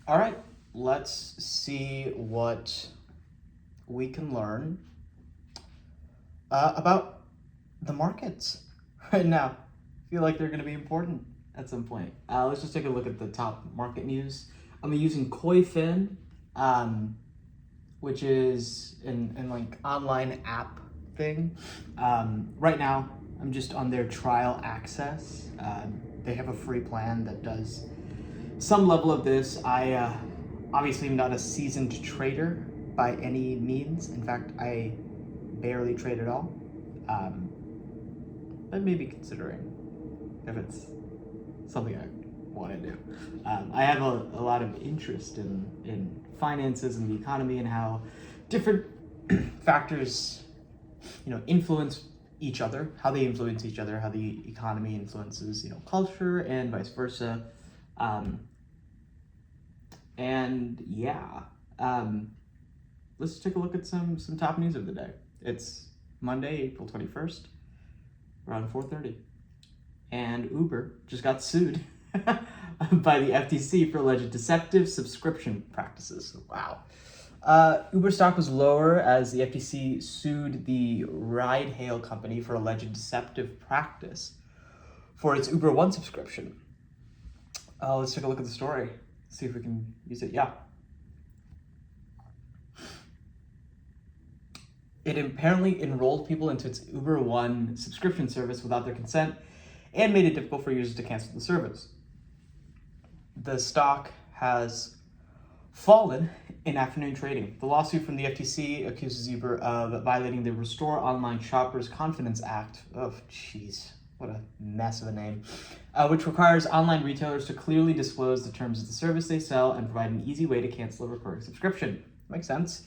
All right, let's see what we can learn about the markets right now. I feel like they're going to be important at some point. Let's just take a look at the top market news. I'm using KoiFin, which is an like online app thing. Right now, I'm just on their trial access. They have a free plan that does some level of this. I obviously am not a seasoned trader by any means. In fact, I barely trade at all. But maybe considering if it's something I want to do. I have a lot of interest in finances and the economy and how different factors, influence each other, how they influence each other, how the economy influences, culture and vice versa. Let's take a look at some top news of the day. It's Monday, April 21st, around 4:30. And Uber just got sued by the FTC for alleged deceptive subscription practices. Wow. Uber stock was lower as the FTC sued the ride-hail company for alleged deceptive practice for its Uber One subscription. Let's take a look at the story, see if we can use it. Yeah. It apparently enrolled people into its Uber One subscription service without their consent and made it difficult for users to cancel the service. The stock has fallen in afternoon trading. The lawsuit from the FTC accuses Uber of violating the Restore Online Shoppers Confidence Act. Oh, jeez, what a mess of a name. Which requires online retailers to clearly disclose the terms of the service they sell and provide an easy way to cancel a recurring subscription. Makes sense.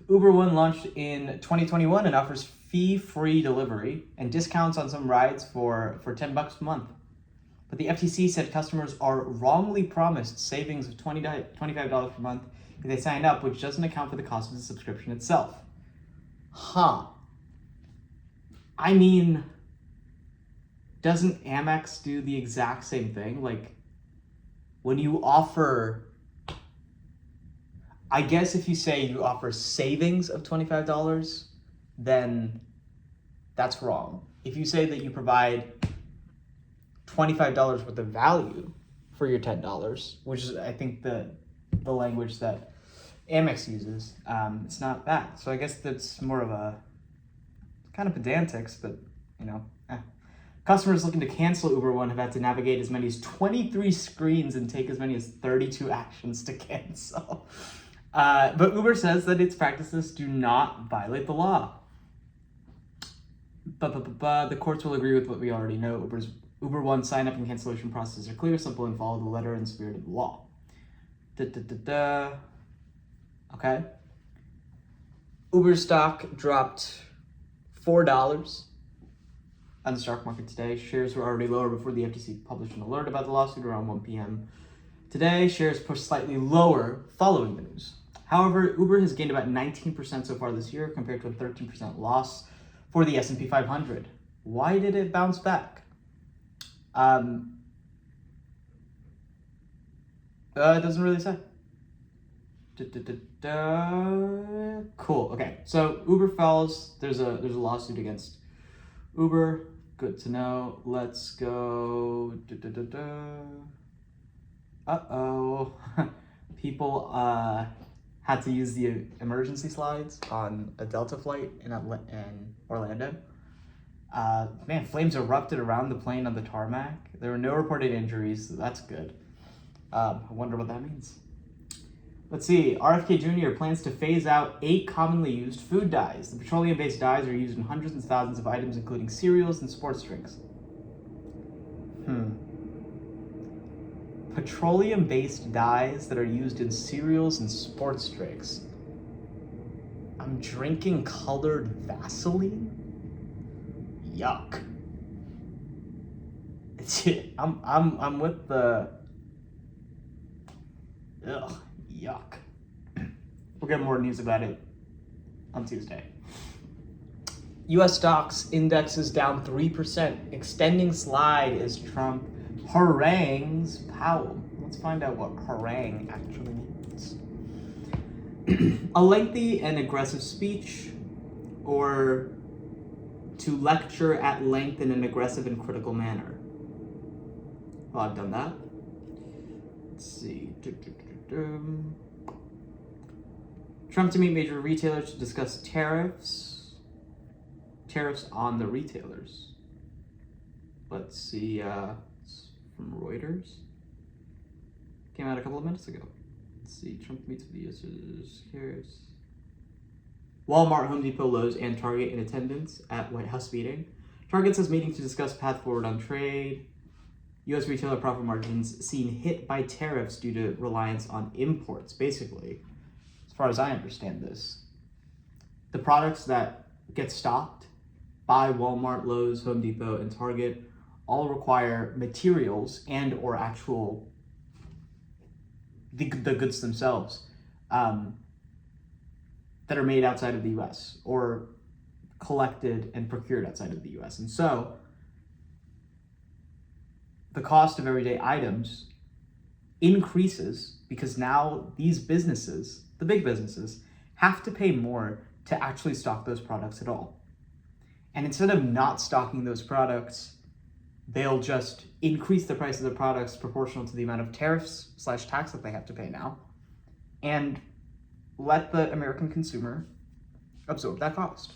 Uber One launched in 2021 and offers fee-free delivery and discounts on some rides for $10 a month. But the FTC said customers are wrongly promised savings of $25 per month if they sign up, which doesn't account for the cost of the subscription itself. I mean, doesn't Amex do the exact same thing? Like, when you offer, I guess if you say you offer savings of $25, then that's wrong. If you say that you provide $25 worth of value for your $10, which is, I think, the language that Amex uses, it's not bad. So I guess that's more of a kind of pedantics, but Customers looking to cancel Uber One have had to navigate as many as 23 screens and take as many as 32 actions to cancel. But Uber says that its practices do not violate the law. But the courts will agree with what we already know. Uber One sign-up and cancellation processes are clear, simple, and follow the letter and spirit of the law. Okay. Uber stock dropped $4 on the stock market today. Shares were already lower before the FTC published an alert about the lawsuit around 1 p.m. Today, shares pushed slightly lower following the news. However, Uber has gained about 19% so far this year compared to a 13% loss for the S&P 500. Why did it bounce back? It doesn't really say. Cool. Okay. So Uber falls. There's a lawsuit against Uber. Good to know. Let's go. People had to use the emergency slides on a Delta flight in Orlando. Flames erupted around the plane on the tarmac. There were no reported injuries, so that's good. I wonder what that means. Let's see. RFK Jr. plans to phase out 8 commonly used food dyes. The petroleum-based dyes are used in hundreds and thousands of items, including cereals and sports drinks. Petroleum-based dyes that are used in cereals and sports drinks. I'm drinking colored Vaseline? Yuck. I'm with the yuck. We'll get more news about it on Tuesday. U.S. stocks indexes down 3%. Extending slide as Trump harangues Powell. let's find out what harangue actually means. A lengthy and aggressive speech, or to lecture at length in an aggressive and critical manner. Well, I've done that. Let's see. Trump to meet major retailers to discuss tariffs on the retailers. Let's see, it's from Reuters. Came out a couple of minutes ago. Let's see, Trump meets with the users. Here's Walmart, Home Depot, Lowe's, and Target in attendance at White House meeting. Target says meeting to discuss path forward on trade. U.S. retailer profit margins seen hit by tariffs due to reliance on imports. Basically, as far as I understand this, the products that get stocked by Walmart, Lowe's, Home Depot, and Target all require materials and or actual the goods themselves that are made outside of the U.S. or collected and procured outside of the U.S. And so the cost of everyday items increases because now these businesses, the big businesses, have to pay more to actually stock those products at all. And instead of not stocking those products, they'll just increase the price of the products proportional to the amount of tariffs / tax that they have to pay now, and let the American consumer absorb that cost.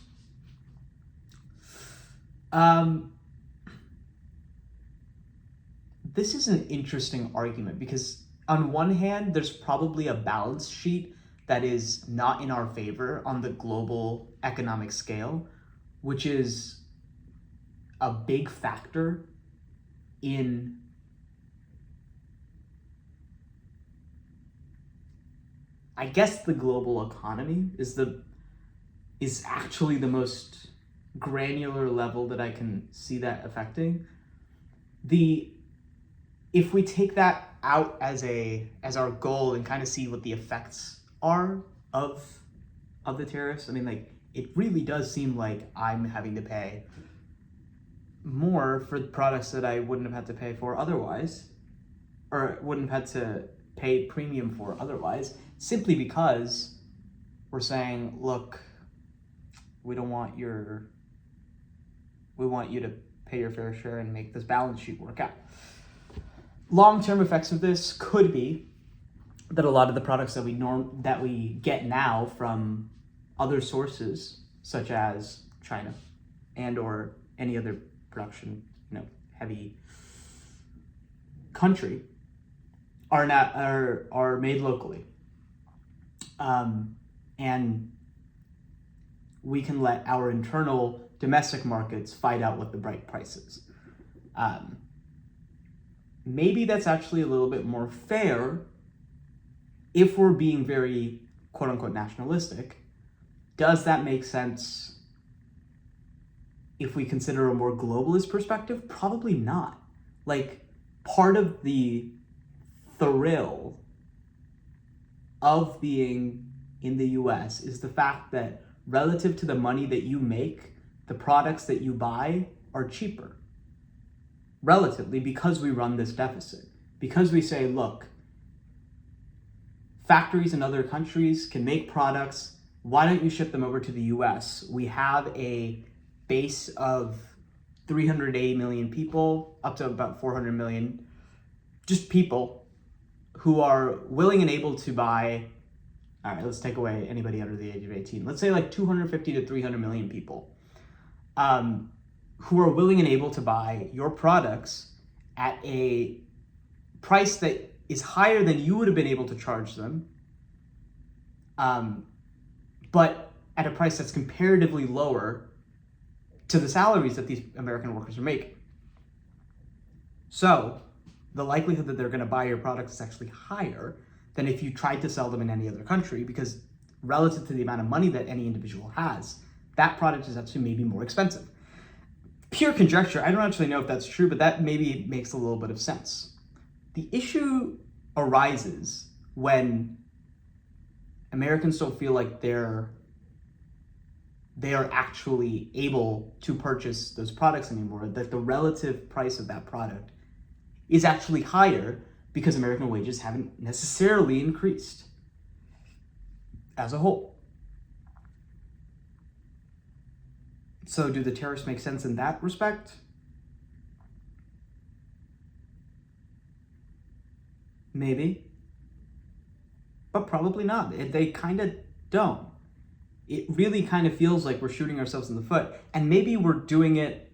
This is an interesting argument because on one hand, there's probably a balance sheet that is not in our favor on the global economic scale, which is a big factor in I guess the global economy is actually the most granular level that I can see that affecting. If we take that out as our goal and kind of see what the effects are of the tariffs, I mean, like, it really does seem like I'm having to pay more for products that I wouldn't have had to pay for otherwise, or wouldn't have had to pay premium for otherwise, simply because we're saying, look, we want you to pay your fair share and make this balance sheet work out. Long-term effects of this could be that a lot of the products that we get now from other sources, such as China and or any other production, heavy country, are made locally, and we can let our internal domestic markets fight out what the right price is. Maybe that's actually a little bit more fair if we're being very quote unquote nationalistic. Does that make sense if we consider a more globalist perspective? Probably not. Like, part of the thrill of being in the US is the fact that relative to the money that you make, the products that you buy are cheaper. Relatively, because we run this deficit. Because we say, look, factories in other countries can make products. Why don't you ship them over to the US? We have a base of 380 million people, up to about 400 million, just people who are willing and able to buy. All right, let's take away anybody under the age of 18. Let's say like 250 to 300 million people who are willing and able to buy your products at a price that is higher than you would have been able to charge them, but at a price that's comparatively lower to the salaries that these American workers are making. So the likelihood that they're going to buy your products is actually higher than if you tried to sell them in any other country, because relative to the amount of money that any individual has, that product is actually maybe more expensive. Pure conjecture, I don't actually know if that's true, but that maybe makes a little bit of sense. The issue arises when Americans don't feel like they are actually able to purchase those products anymore, that the relative price of that product is actually higher because American wages haven't necessarily increased as a whole. So do the tariffs make sense in that respect? Maybe. But probably not. They kind of don't. It really kind of feels like we're shooting ourselves in the foot. And maybe we're doing it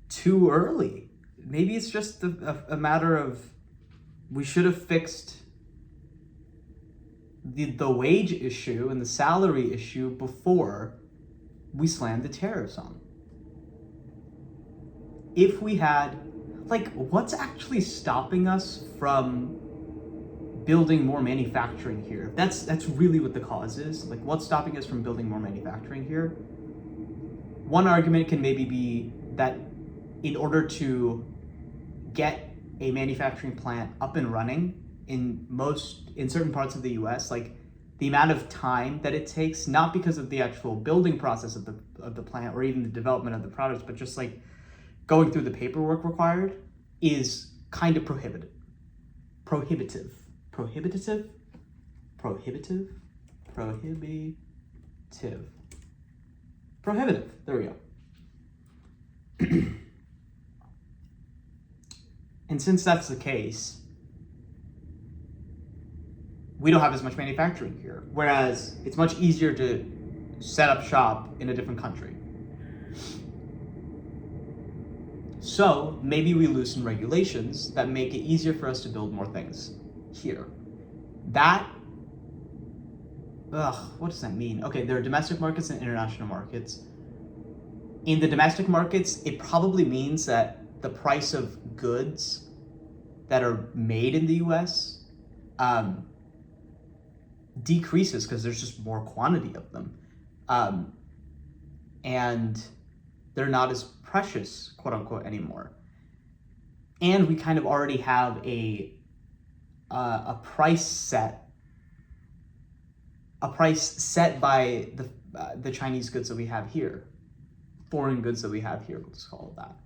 too early. Maybe it's just a matter of we should have fixed the wage issue and the salary issue before we slammed the tariffs on. If we had, like, what's actually stopping us from building more manufacturing here? That's really what the cause is. Like, what's stopping us from building more manufacturing here? One argument can maybe be that in order to get a manufacturing plant up and running in certain parts of the US, like the amount of time that it takes, not because of the actual building process of the plant or even the development of the products, but just like going through the paperwork required, is kind of prohibitive. There we go. And since that's the case, we don't have as much manufacturing here, whereas it's much easier to set up shop in a different country. So maybe we loosen regulations that make it easier for us to build more things here. What does that mean? Okay, there are domestic markets and international markets. In the domestic markets, it probably means that the price of goods that are made in the US decreases because there's just more quantity of them. And they're not as precious, quote unquote, anymore. And we kind of already have a price set by the Chinese goods that we have here, foreign goods that we have here, let's call it that.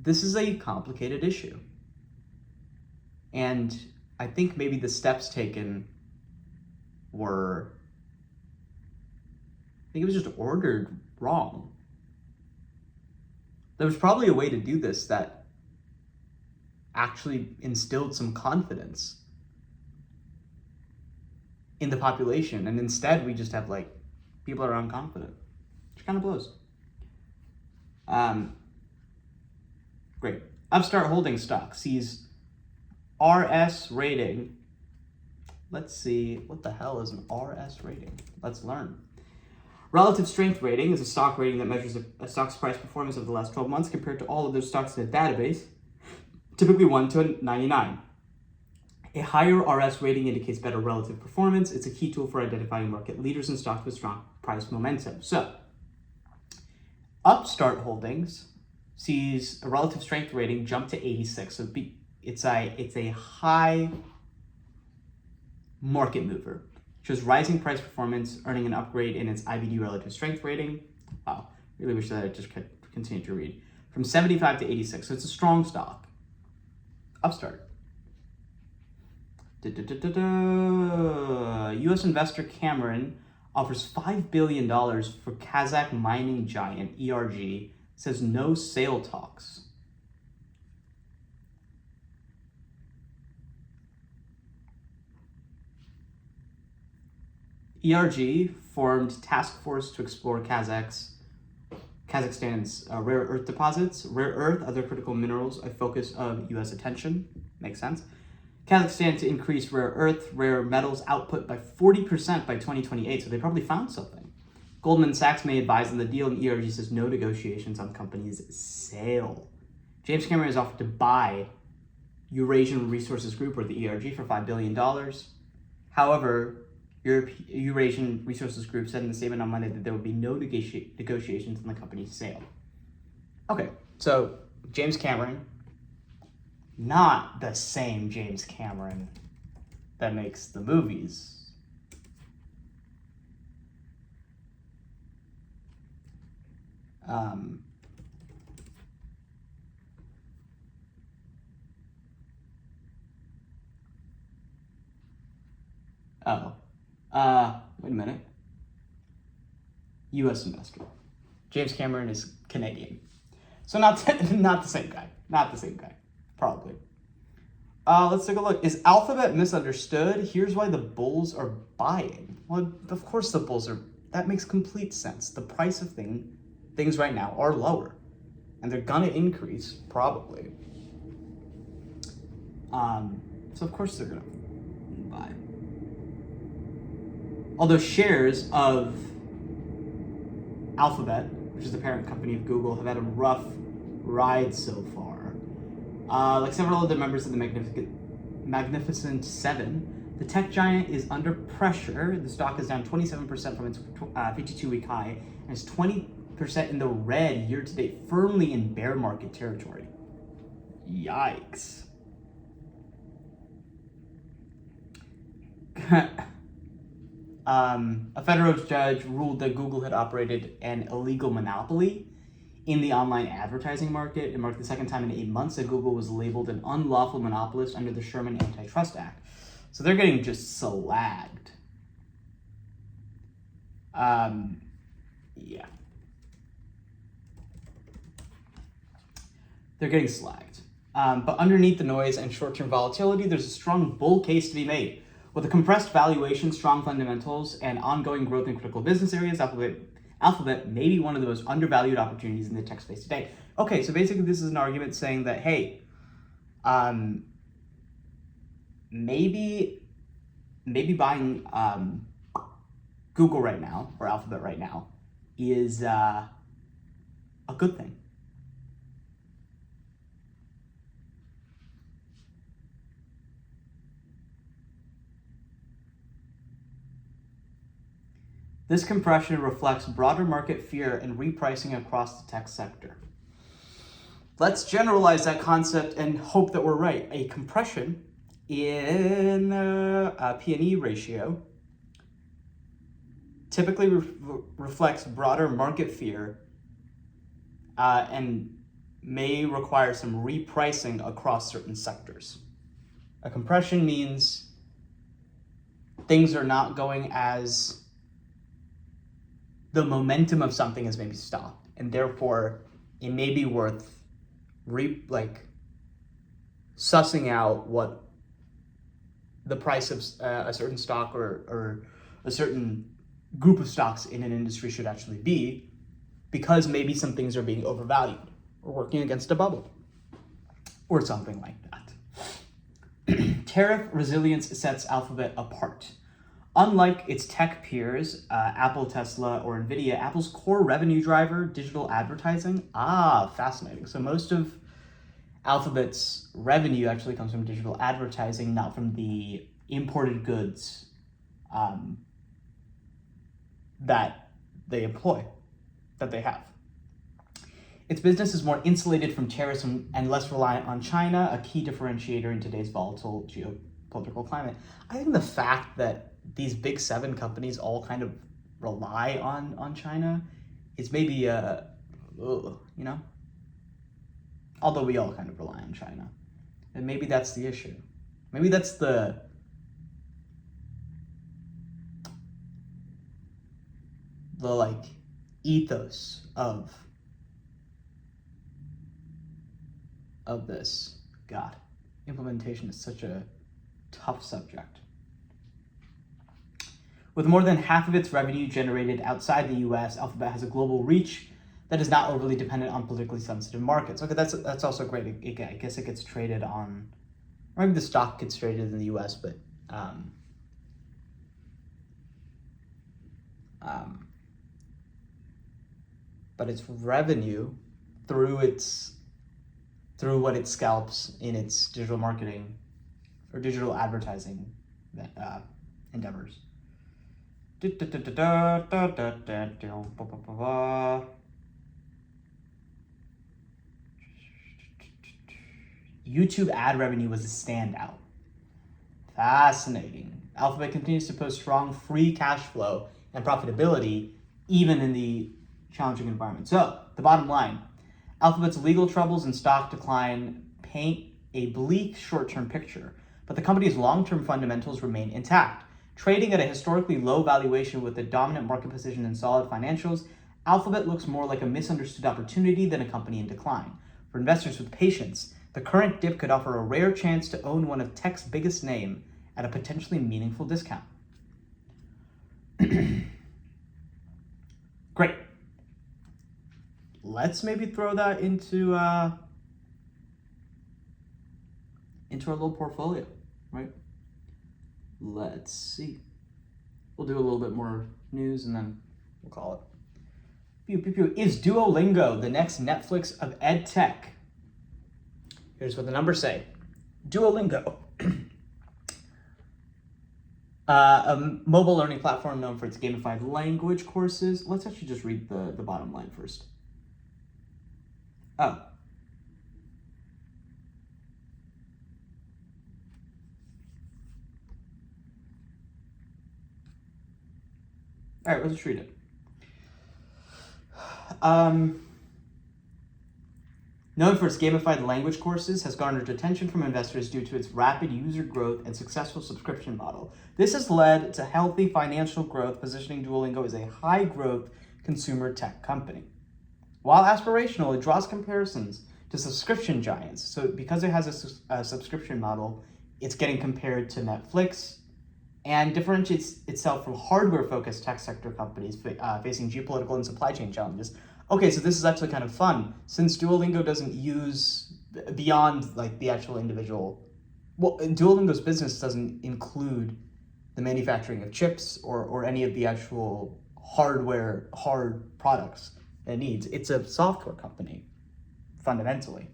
This is a complicated issue. And I think maybe the steps taken were, I think it was just ordered wrong. There was probably a way to do this that actually instilled some confidence in the population, and instead we just have like people are unconfident, which kind of blows. Great. Upstart Holdings stock sees RS rating. Let's see, what the hell is an RS rating? Let's learn. Relative strength rating is a stock rating that measures a stock's price performance over the last 12 months compared to all other stocks in a database, typically 1 to 99. A higher RS rating indicates better relative performance. It's a key tool for identifying market leaders and stocks with strong price momentum. So, Upstart Holdings sees a relative strength rating jump to 86. So it's a high market mover. Shows rising price performance, earning an upgrade in its IBD relative strength rating. Wow, really wish that I just could continue to read. From 75 to 86, so it's a strong stock. Upstart. U.S. investor Cameron offers $5 billion for Kazakh mining giant ERG, says no sale talks. ERG formed task force to explore Kazakhstan's rare earth deposits. Rare earth, other critical minerals, a focus of U.S. attention. Makes sense. Kazakhstan to increase rare metals output by 40% by 2028, so they probably found something. Goldman Sachs may advise on the deal, and ERG says no negotiations on the company's sale. James Cameron has offered to buy Eurasian Resources Group, or the ERG, for $5 billion. However, Eurasian Resources Group said in a statement on Monday that there would be no negotiations on the company's sale. Okay, so James Cameron, not the same James Cameron that makes the movies. Oh. Wait a minute. U.S. investor. James Cameron is Canadian. So not not the same guy. Not the same guy. Probably. Let's take a look. Is Alphabet misunderstood? Here's why the bulls are buying. Well, of course the bulls are. That makes complete sense. The price of things right now are lower, and they're gonna increase probably. So of course they're gonna buy. Although shares of Alphabet, which is the parent company of Google, have had a rough ride so far. Like several other members of the Magnificent Seven, the tech giant is under pressure. The stock is down 27% from its 52-week high and is 20% in the red year to date, firmly in bear market territory. Yikes. A federal judge ruled that Google had operated an illegal monopoly in the online advertising market. It marked the second time in 8 months that Google was labeled an unlawful monopolist under the Sherman Antitrust Act. So they're getting just slagged. Yeah. They're getting slagged. But underneath the noise and short-term volatility, there's a strong bull case to be made. With a compressed valuation, strong fundamentals, and ongoing growth in critical business areas, Alphabet may be one of the most undervalued opportunities in the tech space today. Okay, so basically this is an argument saying that, hey, maybe buying Google right now, or Alphabet right now, is a good thing. This compression reflects broader market fear and repricing across the tech sector. Let's generalize that concept and hope that we're right. A compression in a P&E ratio typically reflects broader market fear and may require some repricing across certain sectors. A compression means things are not going as the momentum of something has maybe stopped, and therefore it may be worth sussing out what the price of a certain stock or a certain group of stocks in an industry should actually be, because maybe some things are being overvalued or working against a bubble or something like that. Tariff resilience sets Alphabet apart. Unlike its tech peers, Apple, Tesla, or Nvidia, Apple's core revenue driver, digital advertising, fascinating. So most of Alphabet's revenue actually comes from digital advertising, not from the imported goods that they employ, that they have. Its business is more insulated from tariffs and less reliant on China, a key differentiator in today's volatile geopolitical climate. I think the fact that these big seven companies all kind of rely on China is maybe although we all kind of rely on China, and maybe that's the issue. Maybe that's the ethos of this. God, implementation is such a tough subject. With more than half of its revenue generated outside the US, Alphabet has a global reach that is not overly dependent on politically sensitive markets. Okay, that's also great. I guess it gets traded on, or maybe the stock gets traded in the US, but its revenue through what it scalps in its digital marketing or digital advertising endeavors. YouTube ad revenue was a standout. Fascinating. Alphabet continues to post strong free cash flow and profitability even in the challenging environment. So, the bottom line, Alphabet's legal troubles and stock decline paint a bleak short-term picture, but the company's long-term fundamentals remain intact. Trading at a historically low valuation with a dominant market position and solid financials, Alphabet looks more like a misunderstood opportunity than a company in decline. For investors with patience, the current dip could offer a rare chance to own one of tech's biggest name at a potentially meaningful discount. Great. Let's maybe throw that into our little portfolio, right? Let's see. We'll do a little bit more news and then we'll call it. Pew, pew, pew. Is Duolingo the next Netflix of ed tech? Here's what the numbers say. Duolingo, a mobile learning platform known for its gamified language courses. Let's actually just read the bottom line first. Oh. All right, let's just read it. Known for its gamified language courses, has garnered attention from investors due to its rapid user growth and successful subscription model. This has led to healthy financial growth, positioning Duolingo as a high-growth consumer tech company. While aspirational, it draws comparisons to subscription giants. So because it has a subscription model, it's getting compared to Netflix and differentiates itself from hardware-focused tech sector companies facing geopolitical and supply chain challenges. Okay, so this is actually kind of fun. Since Duolingo doesn't use, beyond like the actual individual, well, Duolingo's business doesn't include the manufacturing of chips or any of the actual hard products it needs. It's a software company, fundamentally.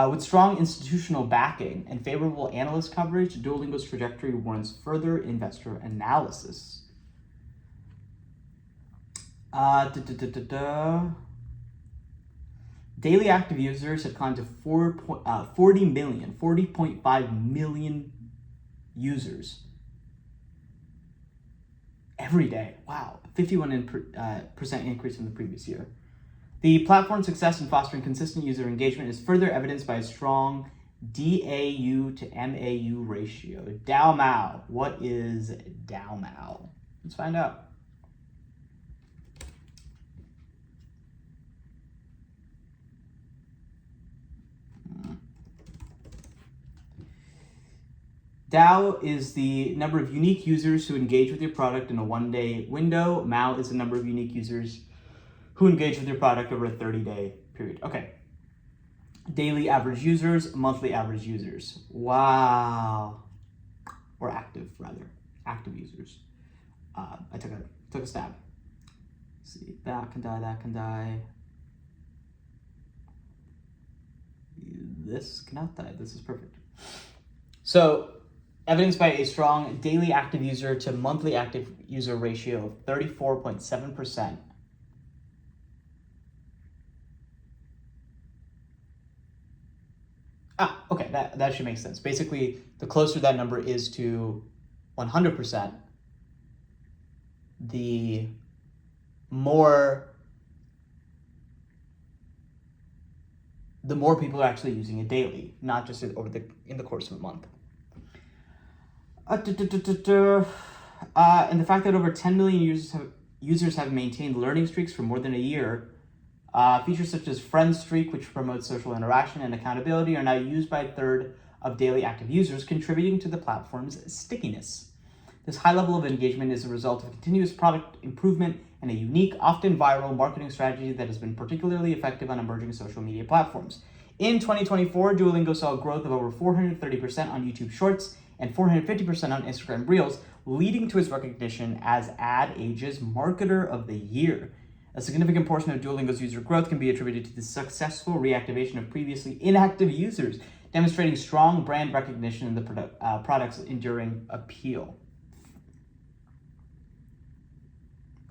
With strong institutional backing and favorable analyst coverage, Duolingo's trajectory warrants further investor analysis. Daily active users have climbed to 40.5 million users every day. Wow, 51% increase from the previous year. The platform's success in fostering consistent user engagement is further evidenced by a strong DAU to MAU ratio. DAU Mao. What is DAU Mao? Let's find out. DAU is the number of unique users who engage with your product in a one-day window. MAU is the number of unique users who engage with your product over a 30-day period. Okay. Daily average users, monthly average users. Wow. Or active, rather. Active users. I took a stab. Let's see, that can die. This cannot die. This is perfect. So, evidenced by a strong daily active user to monthly active user ratio of 34.7%. Okay, that should make sense. Basically, the closer that number is to 100%, the more people are actually using it daily, not just in the course of a month. And the fact that over 10 million users have maintained learning streaks for more than a year. Features such as Friend Streak, which promotes social interaction and accountability, are now used by a third of daily active users, contributing to the platform's stickiness. This high level of engagement is a result of continuous product improvement and a unique, often viral marketing strategy that has been particularly effective on emerging social media platforms. In 2024, Duolingo saw a growth of over 430% on YouTube Shorts and 450% on Instagram Reels, leading to its recognition as Ad Age's Marketer of the Year. A significant portion of Duolingo's user growth can be attributed to the successful reactivation of previously inactive users, demonstrating strong brand recognition and the product's enduring appeal.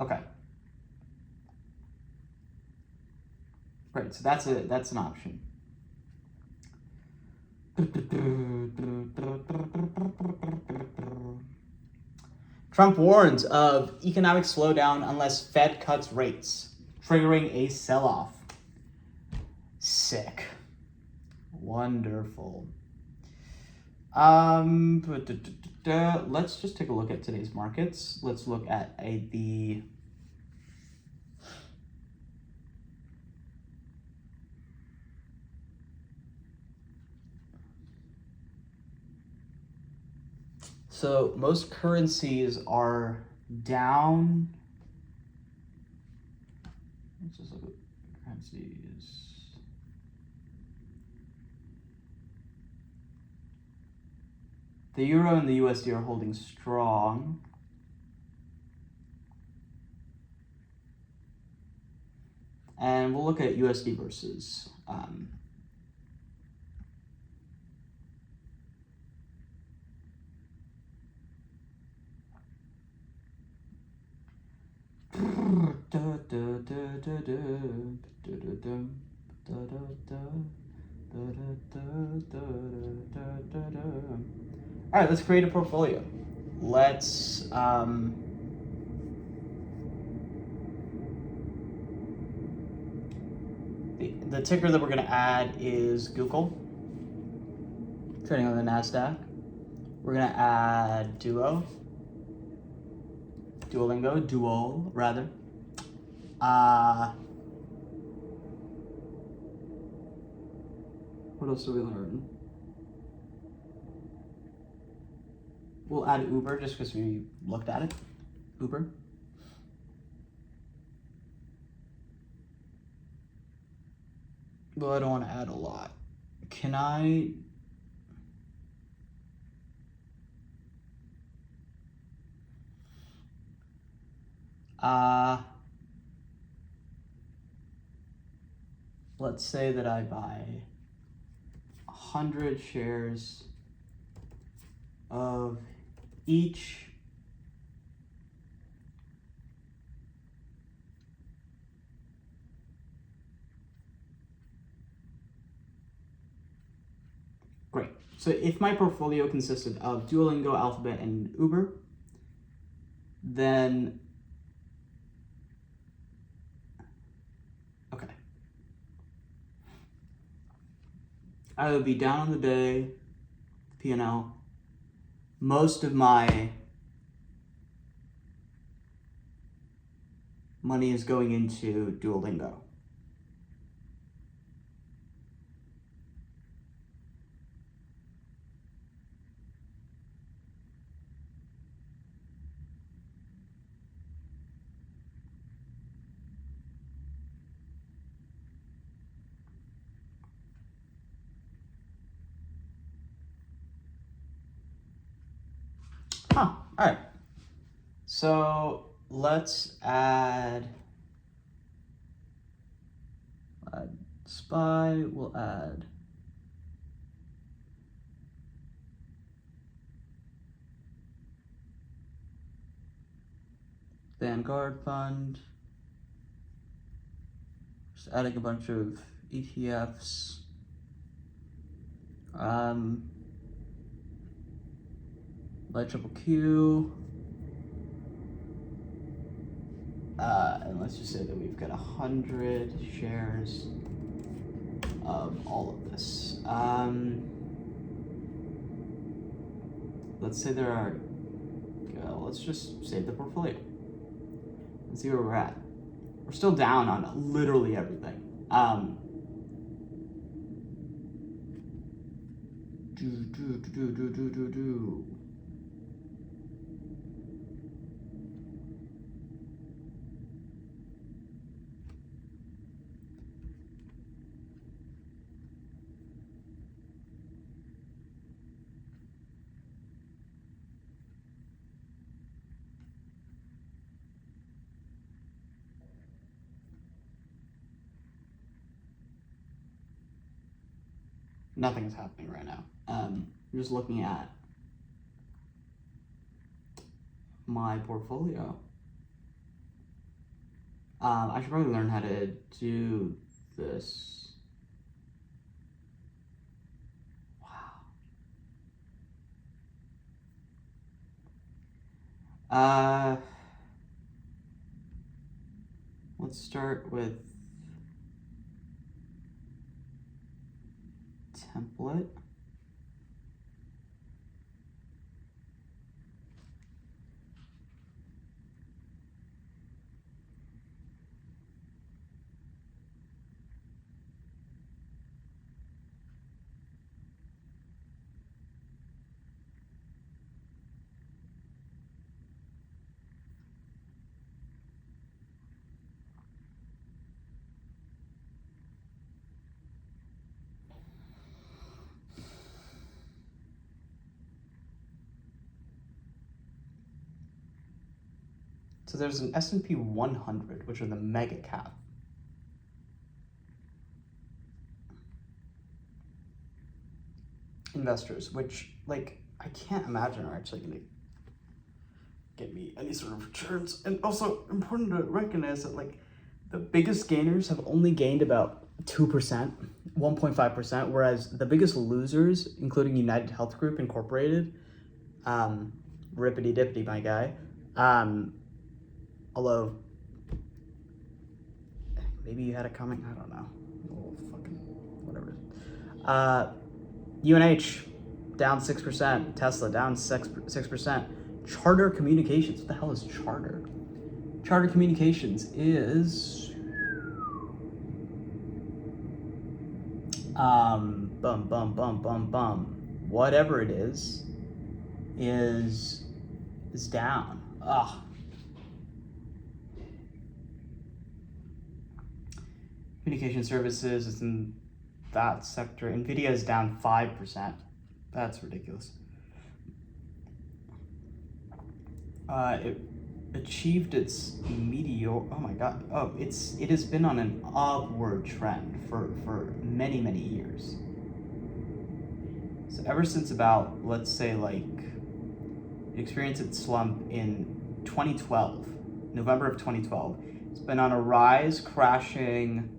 Okay. Right, so that's an option. Trump warns of economic slowdown unless Fed cuts rates, triggering a sell-off. Sick. Wonderful. let's just take a look at today's markets. Let's look at the so most currencies are down. Let's just look at currencies. The euro and the USD are holding strong. And we'll look at USD versus all right, let's create a portfolio. Let's the ticker that we're going to add is Google, trading on the NASDAQ. We're going to add Duolingo, rather. What else do we learn? We'll add Uber just because we looked at it. Uber. Well, I don't want to add a lot. Can I? Let's say that I buy 100 shares of each. Great. So if my portfolio consisted of Duolingo, Alphabet, and Uber, then okay, I would be down on the day, P&L. Most of my money is going into Duolingo. All right. So let's add SPY. We'll add Vanguard Fund. Just adding a bunch of ETFs. Light Triple Q. And let's just say that we've got 100 shares of all of this. Let's say there are, let's just save the portfolio. Let's see where we're at. We're still down on literally everything. Nothing is happening right now. I'm just looking at my portfolio. I should probably learn how to do this. Wow. Let's start with template. So there's an S&P 100, which are the mega cap. Investors, which, like, I can't imagine are actually going to get me any sort of returns. And also important to recognize that, like, the biggest gainers have only gained about 2%, 1.5%, whereas the biggest losers, including United Health Group Incorporated, rippity dippity, my guy, although maybe you had a comment, I don't know. Oh, fucking whatever. UNH down 6%, Tesla down 6%. Charter Communications, what the hell is Charter? Charter Communications is whatever it is down. Ugh. Communication services is in that sector. Nvidia is down 5%. That's ridiculous. It achieved its meteor. Oh my god. Oh, it has been on an upward trend for many years. So ever since about, let's say, like, it experienced its slump in 2012, November of 2012. It's been on a rise, crashing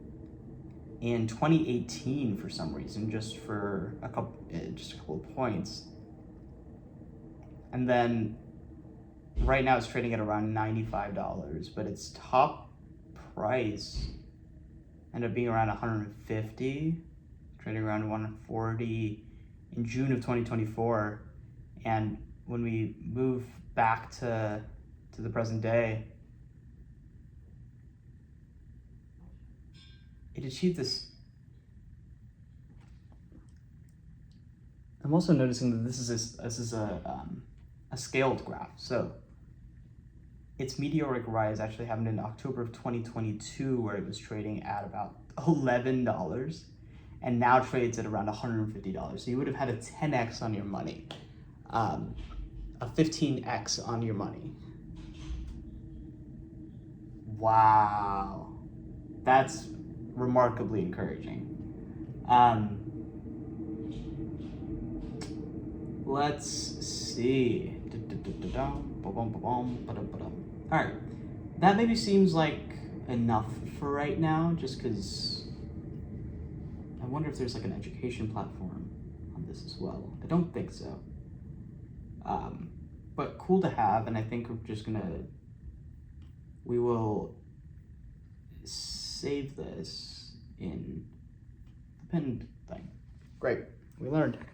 in 2018 for some reason, just a couple of points, and then right now it's trading at around $95, but its top price ended up being around 150, trading around 140 in June of 2024, and when we move back to the present day, it achieved this. I'm also noticing that this is a scaled graph. So its meteoric rise actually happened in October of 2022, where it was trading at about $11, and now trades at around $150. So you would have had a 10x on your money, a 15x on your money. Wow, that's remarkably encouraging. Let's see. All right, that maybe seems like enough for right now, just because I wonder if there's like an education platform on this as well. I don't think so. But cool to have, and I think we will save this in the pinned thing. Great, we learned.